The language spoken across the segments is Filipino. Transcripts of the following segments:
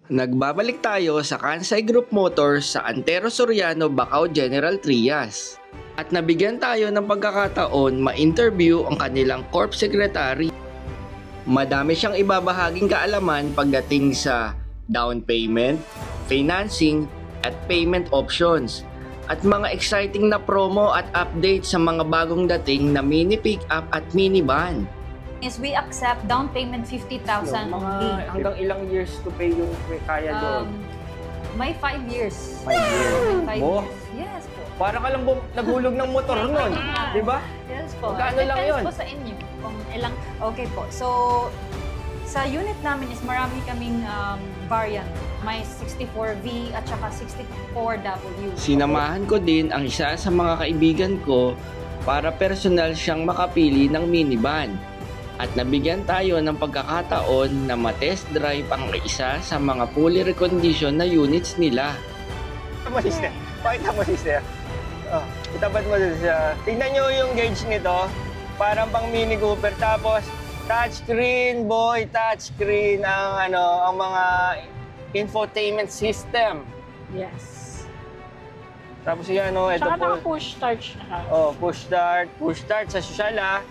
Nagbabalik tayo sa Kansai Group Motors sa Antero Soriano, Bacau, General Trias. At nabigyan tayo ng pagkakataon ma-interview ang kanilang Corp Secretary. Madami siyang ibabahaging kaalaman pagdating sa down payment, financing, at payment options. At mga exciting na promo at update sa mga bagong dating na mini pickup at minivan. Is we accept down payment 50,000 only. Hanggang ilang years to pay yung kaya doon? May 5 years. 5 years. May 5 Oh. years. Yes po. Para ka lang naghulog ng motor nun. Di ba? Yes po. Magkano lang yun? Depends po sa inyo. Kung ilang, okay po. So, sa unit namin is marami kaming variant. May 64V at saka 64W. Sinamahan ko din ang isa sa mga kaibigan ko para personal siyang makapili ng minivan. At nabigyan tayo ng pagkakataon na ma-test drive ang isa sa mga fully reconditioned na units nila. Pakita mo, sister. Pakita mo, sister. Oh, itapat mo dun siya. Tignan nyo yung gauge nito. Parang pang Mini Cooper. Tapos, touchscreen, boy. Touchscreen ang mga infotainment system. Yes. Tapos yan, ito Saka po. naka-push start siya. Oh, push start. Push start sa social, ha.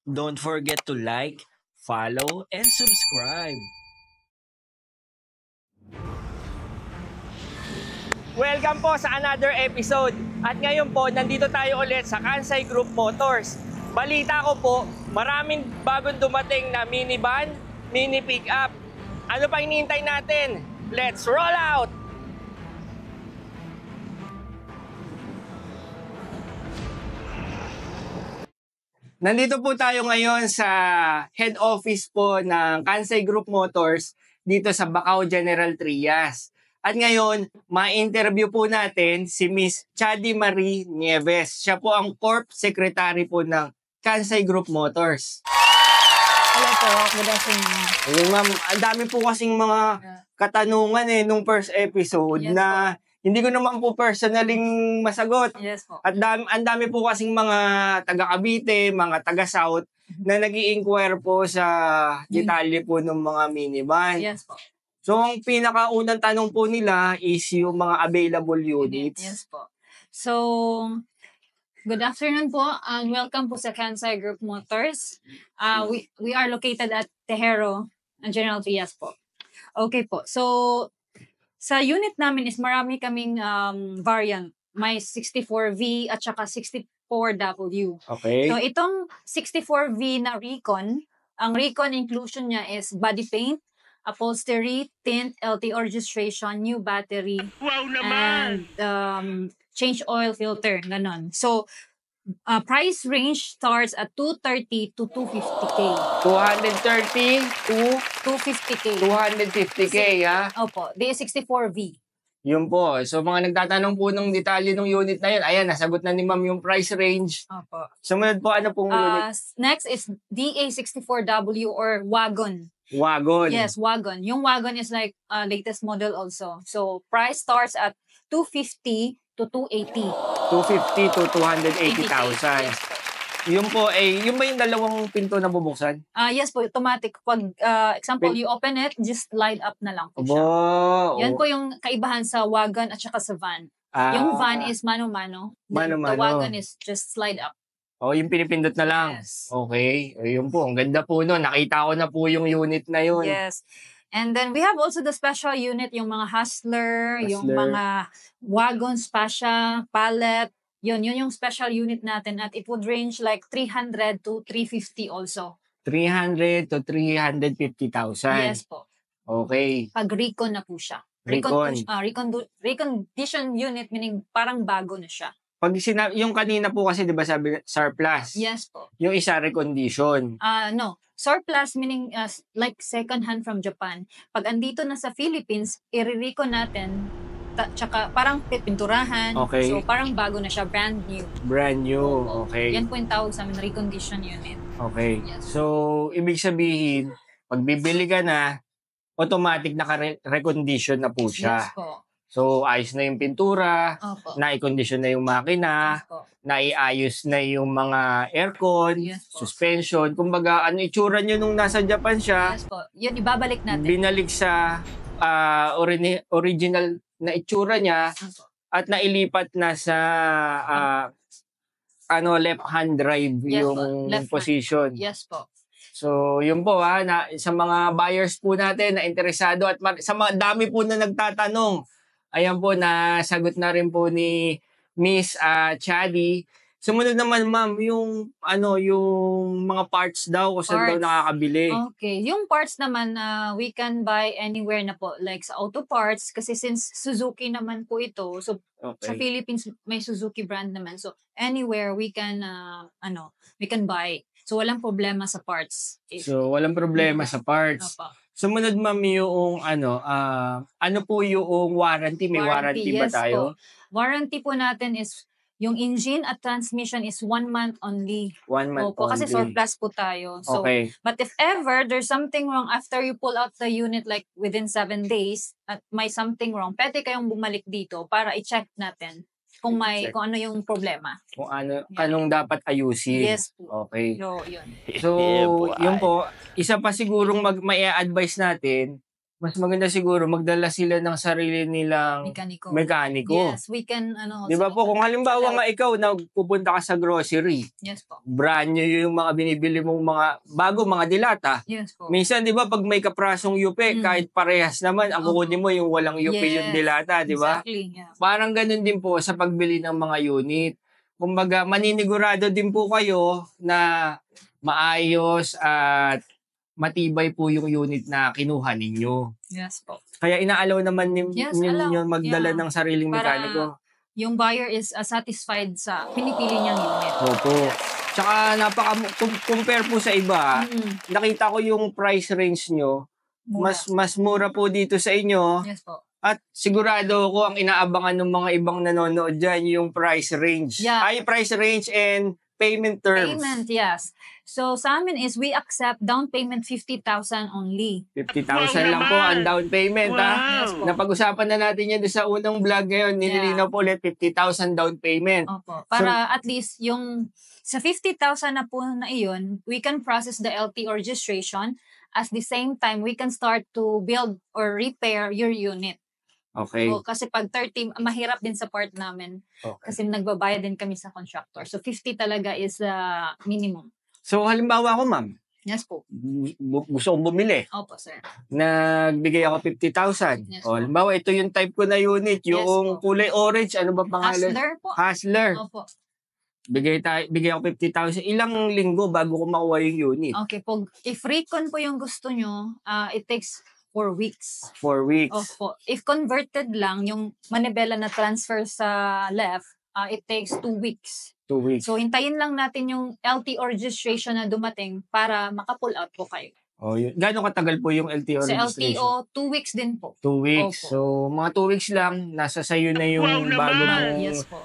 Don't forget to like, follow, and subscribe. Welcome po sa another episode. At ngayon po, nandito tayo ulit sa Kansai Group Motors. Balita ko po, maraming bagong dumating na minivan, mini pickup. Ano pa hinihintay natin? Let's roll out! Nandito po tayo ngayon sa head office po ng Kansai Group Motors dito sa Bacau, General Trias. At ngayon, ma-interview po natin si Miss Chady Marie Nieves. Siya po ang Corp Secretary po ng Kansai Group Motors. Hello po. Good afternoon. Ayun, ma'am, ang dami po kasing mga katanungan nung first episode Yes, na hindi ko naman po personaling masagot. Yes po. At ang dami po kasing mga taga Cavite, mga taga South na nag-i-inquire po sa detalye po ng mga minivan. Yes po. So, ang pinakaunang tanong po nila is yung mga available units. Yes po. So, good afternoon po and welcome po sa Kansai Group Motors. We are located at Tejero, General Trias po. Okay po. So, sa unit namin is marami kaming variant. May 64V at saka 64W. Okay. So, itong 64V na Recon, ang Recon inclusion niya is body paint, upholstery, tint, LTO registration, new battery, and change oil filter, ganon. So, price range starts at 230 to 250K. 230 to 250K. 250K, ha? Opo, DS64V. Yun po. So, mga nagtatanong po ng detalye ng unit na yun, ayan, nasagot na ni ma'am yung price range. Opo. Sumunod po, ano pong unit? Next is DA64W or Wagon. Wagon. Yes, Wagon. Yung Wagon is like latest model also. So, price starts at 250 to 280. 250 to 280,000. Yes po. Yun po, yun ba yung dalawang pinto na bubuksan? Yes po, automatic. Pag, example, you open it, just light up na lang po siya. Abo. Yan po yung kaibahan sa wagon at saka sa van. Yung van is mano-mano. Mano-mano. The wagon is just slide up. Yung pinipindot na lang. Yes. Okay. Yun po, ang ganda po nun. Nakita ko na po yung unit na yun. Yes. And then we have also the special unit, yung mga hustler, yung mga wagon, spasya, pallet. Yun yung special unit natin at it would range like 300 to 350 also. 300 to 350,000. Yes po. Okay. Pag recon na po siya. Recon. Recondition unit meaning parang bago na siya. Pag yung kanina po kasi 'di ba sabi surplus. Yes po. Yung isa recondition. No. Surplus meaning like second hand from Japan. Pag andito na sa Philippines, i-recon natin tsaka parang pinturahan. Okay. So parang bago na siya, brand new. Brand new. Okay. Yan po yung tawag sa amin, recondition unit. Okay. Yes. So ibig sabihin, pag bibili ka na, automatic naka-recondition na po siya. Yes po. So, ayos na yung pintura, Opo. naikondisyon na yung makina, Opo. naiayos na yung mga aircon, Yes po. suspension. Kumbaga, ano itsura nyo nung nasa Japan siya, Yes po. Yun, ibabalik natin. binalik sa original na itsura niya Opo. at nailipat na sa left-hand drive Yes po, yung left hand. position. Yes po. So, yun po sa mga buyers po natin na interesado at sa mga dami po na nagtatanong. Ayan po, nasagot na rin po ni Miss Chadi. Sumunod naman, ma'am, yung mga parts daw kung saan daw Parts. nakakabili. Okay. Yung parts naman, we can buy anywhere na po. Like sa auto parts, kasi since Suzuki naman po ito, so sa Okay. Philippines may Suzuki brand naman. So anywhere we can buy. So walang problema sa parts. So, walang problema sa parts. Opo. Sumunod, ma'am, yung ano po yung warranty? May warranty ba yes tayo? po. Warranty po natin is yung engine at transmission is 1 month only. 1 month Opo, kasi only. surplus po tayo. So, Okay. but if ever there's something wrong after you pull out the unit like within 7 days at may something wrong, pwede kayong bumalik dito para i-check natin kung Check. kung ano yung problema. Kung Yeah. anong dapat ayusin. Yes po. Okay. So, yun. So, yun po, isa pa sigurong mai-advise natin, mas maganda siguro magdala sila ng sarili nilang mekaniko. Yes, we can Di ba po, kung halimbawa nga ikaw na pupunta ka sa grocery, Yes po. brand new yung mga binibili mong mga dilata. Yes po. Minsan, di ba, pag may kaprasong yupe, kahit parehas naman, ang kukunin mo yung walang yupe yung Yes, dilata, di ba? Exactly. Yeah. Parang ganun din po sa pagbili ng mga unit. Kumbaga, maninigurado din po kayo na maayos at matibay po yung unit na kinuha ninyo. Yes po. Kaya inaalaw naman Yes, allow. ninyo magdala Yeah. ng sariling Para mekaniko. yung buyer is satisfied sa pinipili niyang unit. Opo. Tsaka compare po sa iba, Mm. nakita ko yung price range nyo, Mura. mas mura po dito sa inyo. Yes po. At sigurado ko ang inaabangan ng mga ibang nanonood dyan yung price range. Yeah. Ay, price range and payment terms. Payment, yes. So sa amin is we accept down payment 50,000 only. 50,000 lang po ang down payment, ha? Yes po. Napag-usapan na natin yan doon sa unang vlog ngayon. Nililinaw po ulit, 50,000 down payment. Opo. Para at least yung sa 50,000 na po na iyon, we can process the LT registration. At the same time, we can start to build or repair your unit. Okay. O, kasi pag 30, mahirap din sa part namin. Okay. Kasi nagbabayad din kami sa contractor. So 50 talaga is minimum. So, halimbawa ko, ma'am, Yes po. gusto kong bumili. Opo, sir. Nagbigay ako 50,000. Yes, O, po. halimbawa, ito yung type ko na unit. Yes, Yung po. kulay orange, ano ba pangalan? Hustler po. Hustler. Opo. Bigay ako 50,000. Ilang linggo bago ko makuha yung unit? Okay po. If recon po yung gusto nyo, it takes 4 weeks. 4 weeks. Opo. If converted lang, yung manibela na transfer sa left, it takes 2 weeks. 2 weeks. So, hintayin lang natin yung LTO registration na dumating para maka-pull out po kayo. Oh, yun. Gano'ng katagal po yung LTO Sa registration? LTO, 2 weeks din po. 2 weeks. Opo. So, mga 2 weeks lang, nasa sayo na yung bago mong Yes po.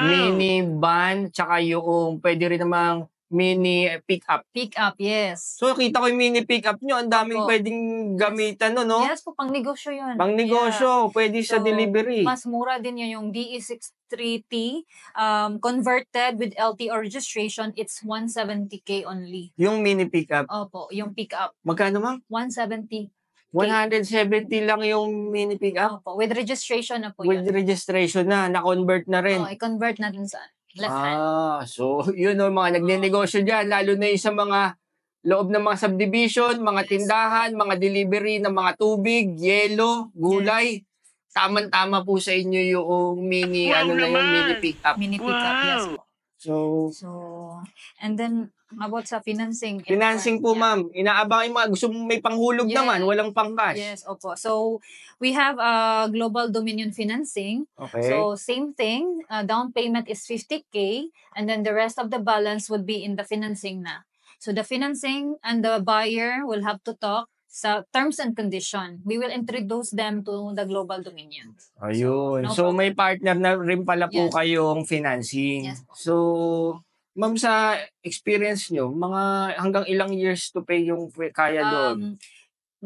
minivan, tsaka yung pwede rin namang mini pick-up. Pick up, yes. So, kita ko yung mini pick-up nyo, ang daming Opo. pwedeng gamitan, no? Yes po, pang negosyo yun. Pang negosyo, pwede sa So, delivery. Mas mura din yun yung DE63T. Converted with LTO registration, it's 170K only. Yung mini pick-up. Opo, yung pick up, Magkano, ma'am? 170. 170 lang yung mini pick-up. Opo, with registration na po With yun. registration na-convert na rin. I-convert natin sa left hand. So yun o, mga nagnenegosyo dyan, lalo na yung sa mga loob ng mga subdivision, mga tindahan, mga delivery ng mga tubig, yelo, gulay. Tama-tama po sa inyo yung mini, mini pick-up. Mini pick up, yes po. So, And then, about sa financing. financing po, ma'am. Inaabang yung mga gusto mong may panghulog Yeah. naman, walang pangcash. Yes, opo. So, we have Global Dominion Financing. Okay. So, same thing. Down payment is 50K. And then the rest of the balance would be in the financing na. So, the financing and the buyer will have to talk sa terms and condition. We will introduce them to the Global Dominion. Ayun. No So, problem. may partner na rin pala po Yes. kayong financing. Yes po. So, ma'am, sa experience nyo, mga hanggang ilang years to pay yung kaya doon?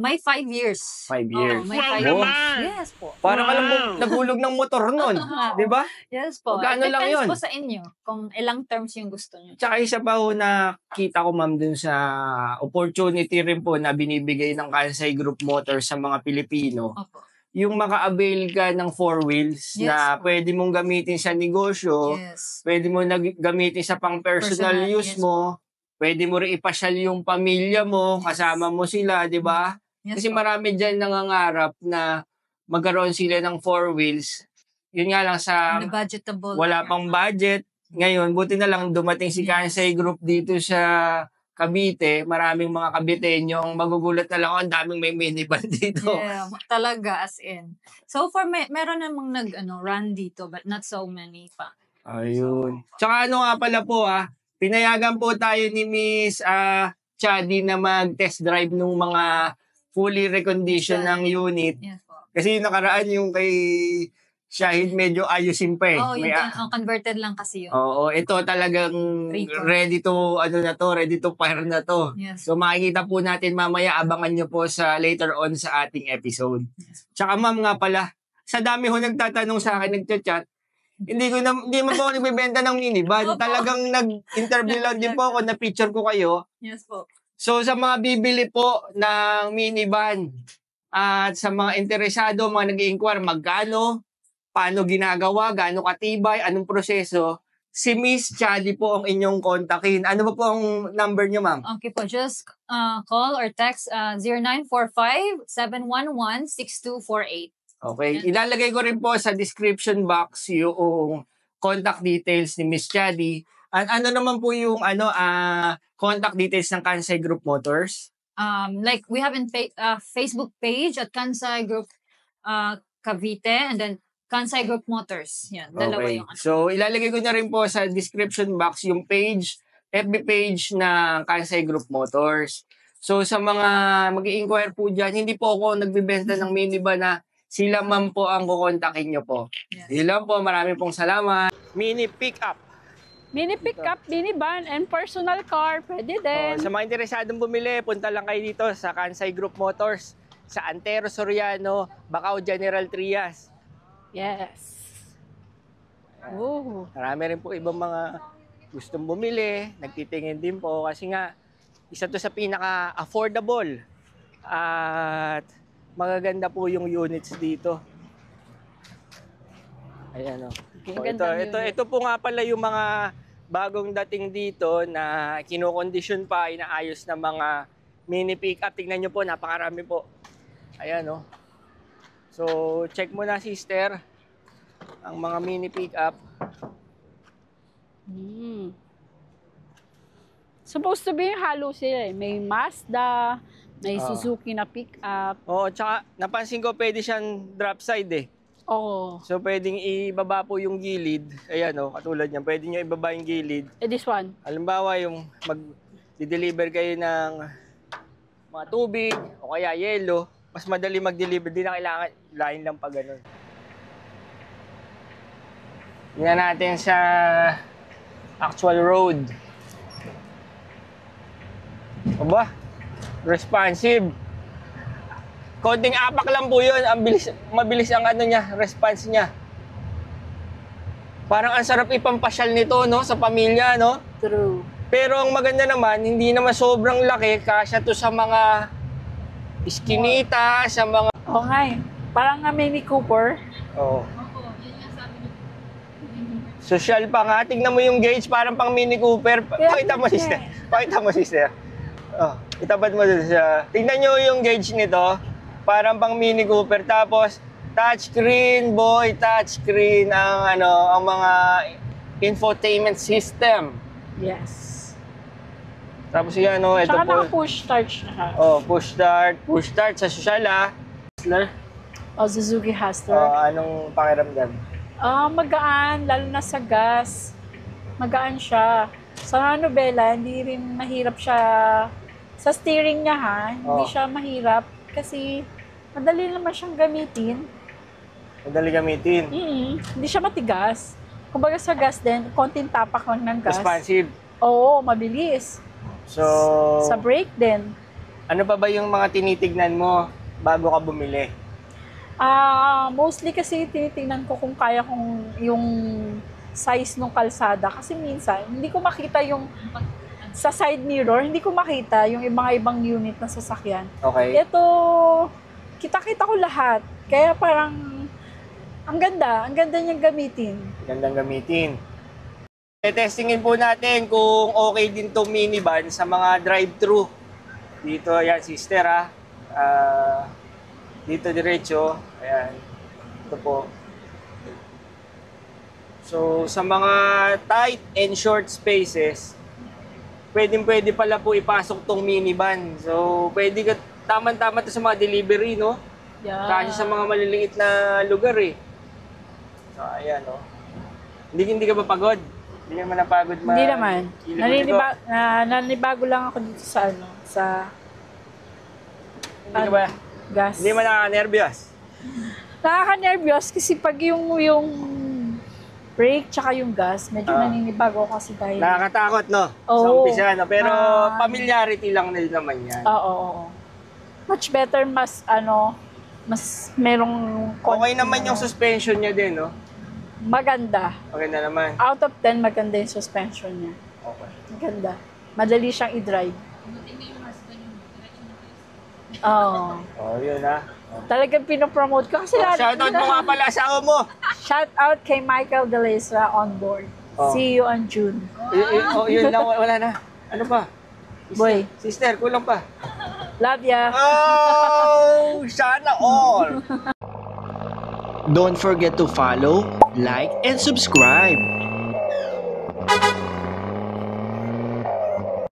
May 5 years. 5 years. Oo, may 5 Wow years. Yes po. Parang alam mo, nagulog ng motor nun. Di ba? Yes po. Magkano lang Depends yun? po sa inyo kung ilang terms yung gusto nyo. Tsaka isa pa ho na kita ko ma'am dun sa opportunity rin po na binibigay ng Kansai Group Motors sa mga Pilipino. Opo. Yung maka-avail ka ng 4 wheels Yes, na po. pwede mong gamitin sa negosyo, Yes. pwede mo gamitin sa pang personal Personal, use yes, mo, pwede mo rin ipasyal yung pamilya mo, kasama mo sila, di ba? Yes Kasi po. marami dyan nangangarap na magkaroon sila ng 4 wheels. Yun nga lang sa Budgetable. wala pang budget. Ngayon, buti na lang dumating si Kansai Group dito sa Cavite. Maraming mga Caviteño ang magugulat na lang, "Oh, ang daming may minivan dito." Yeah, talaga as in. So far, meron namang run dito but not so many pa. Ayun. Tsaka ano nga pala po pinayagan po tayo ni Miss Chadi na mag-test drive ng mga fully reconditioned ng unit. Yes po. Kasi yung nakaraan yung kay Shahid medyo ayusin pa eh. Oh, May, converted lang kasi yun. oo, ito talagang Recon. ready to fire na to. Yes. So makikita po natin mamaya, abangan nyo po sa later on sa ating episode. Tsaka ma'am nga pala, sa dami ho nagtatanong sa akin, nagchat-chat, hindi mo po ako nagbibenta ng minivan. Opo. Talagang nag-interview lang din po ako, na picture ko kayo. Yes po. So sa mga bibili po ng minivan at sa mga interesado, mga nag-i-inquire, magkano, paano ginagawa, gaano katibay, anong proseso, si Miss Chadi po ang inyong kontakin. Ano ba po ang number niyo, ma'am? Okay po, just call or text 0945-711-6248. Okay. Ilalagay ko rin po sa description box yung contact details ni Miss Chadi. Ano naman po yung contact details ng Kansai Group Motors? Like we have in Facebook page at Kansai Group Cavite and then Kansai Group Motors. Yan, dalawa Okay. yung So, ilalagay ko na rin po sa description box yung page, FB page ng Kansai Group Motors. So, sa mga mag-i-inquire po dyan, hindi po ako nagbibenta ng minivan na sila ma'am po ang kukontakin nyo po. Yes. Yun lang po. Maraming pong salamat. Mini pickup. Mini pickup, minivan, and personal car, pwede din. Sa mga interesadong bumili, punta lang kayo dito sa Kansai Group Motors sa Antero Soriano, Bacau General Trias. Yes. Oh. Marami rin po ibang mga gustong bumili, nagtitingin din po kasi nga isa to sa pinaka-affordable at magaganda po yung units dito. Ayan o. Ito po nga pala yung mga bagong dating dito na kinokondisyon pa, inaayos na mga mini pick-up. Tingnan nyo po, napakarami po. Ayan o. So, check mo na sister ang mga mini pick-up. Supposed to be halo sila eh. May Mazda, may Suzuki na pick-up. Oo, tsaka napansin ko pwede siyang drop side eh. Oo. So, pwedeng ibaba po yung gilid. Ayan o, katulad niyan. Pwede nyo ibaba yung gilid. This one. Halimbawa, yung mag-deliver kayo ng mga tubig o kaya yelo, mas madali mag-deliver. Di na kailangan line lang pa ganun. Tingnan natin sa actual road. Aba, responsive. Konting apak lang po yun. Mabilis ang response niya. Parang ang sarap ipampasyal nito, no, sa pamilya, no? True. Pero ang maganda naman, hindi naman sobrang laki, kasya to sa mga iskinita, sa mga... Oo nga eh. Parang nga Mini Cooper. Oh. Social pa nga. Tingnan mo yung gauge, parang pang Mini Cooper. Pakita mo, sister. Pakita mo, sister. Oh, itapat mo dun siya. Tingnan nyo yung gauge nito. Parang pang Mini Cooper. Tapos, touchscreen, boy, touchscreen ang mga infotainment system. Yes. Tapos yan, ito Tsaka po. naka-push start na. Oh, push start sa social Hustler. O Suzuki Hustler. Anong pakiramdam? Magaan, lalo na sa gas. Magaan siya. Sa Nobela, hindi rin mahirap siya. Sa steering niya hindi siya mahirap. Kasi madali naman siyang gamitin. Madali gamitin. Hindi siya matigas. Kumbaga sa gas din, konting tapak lang ng gas. Responsive. Oo, mabilis. So, Sa brake din. Ano pa ba yung mga tinitignan mo bago ka bumili? Mostly kasi tinitingnan ko kung kaya kong yung size ng kalsada. Kasi minsan, hindi ko makita yung sa side mirror, hindi ko makita yung mga ibang unit ng sasakyan. Okay. Ito, kita-kita ko lahat. Kaya parang, ang ganda niyang gamitin. Gandang gamitin. Testingin po natin kung okay din tong minivan sa mga drive-thru. Dito, ayan, sister ha. Dito diretso. Ayan. Ito po. So, sa mga tight and short spaces, pwede pala po ipasok tong minivan. So, pwede ka, tama-tama to sa mga delivery, no? Yeah. Kasi sa mga maliliit na lugar eh. So, ayan, no? Hindi ka ba pagod? Hindi ka naman napagod Hindi naman. Ligo-ligo? Nanibago lang ako dito sa Hindi ka ba? gas. Hindi man nakaka-nervyos? Nakaka-nervyos kasi pag yung brake tsaka yung gas, medyo naninibago ako kasi dahil... Nakakatakot, no? Sa Oo. umpisa, no? Pero familiarity lang din naman yan. Oo. Much better, mas merong... Okay naman yung suspension niya din, no? Maganda. Maganda naman. Out of 10, maganda yung suspension niya. Okay. Maganda. Madali siyang i-drive. Oo. Oh, yun ha. Talagang pinopromote ko kasi Shoutout mo nga pala asawa mo. Shout out kay Michael Delesra on board. Oh. See you on June. Yun lang, wala na. Ano pa? Boy, Sister, kulang pa. love ya. Oh, sana all. Don't forget to follow, like, and subscribe.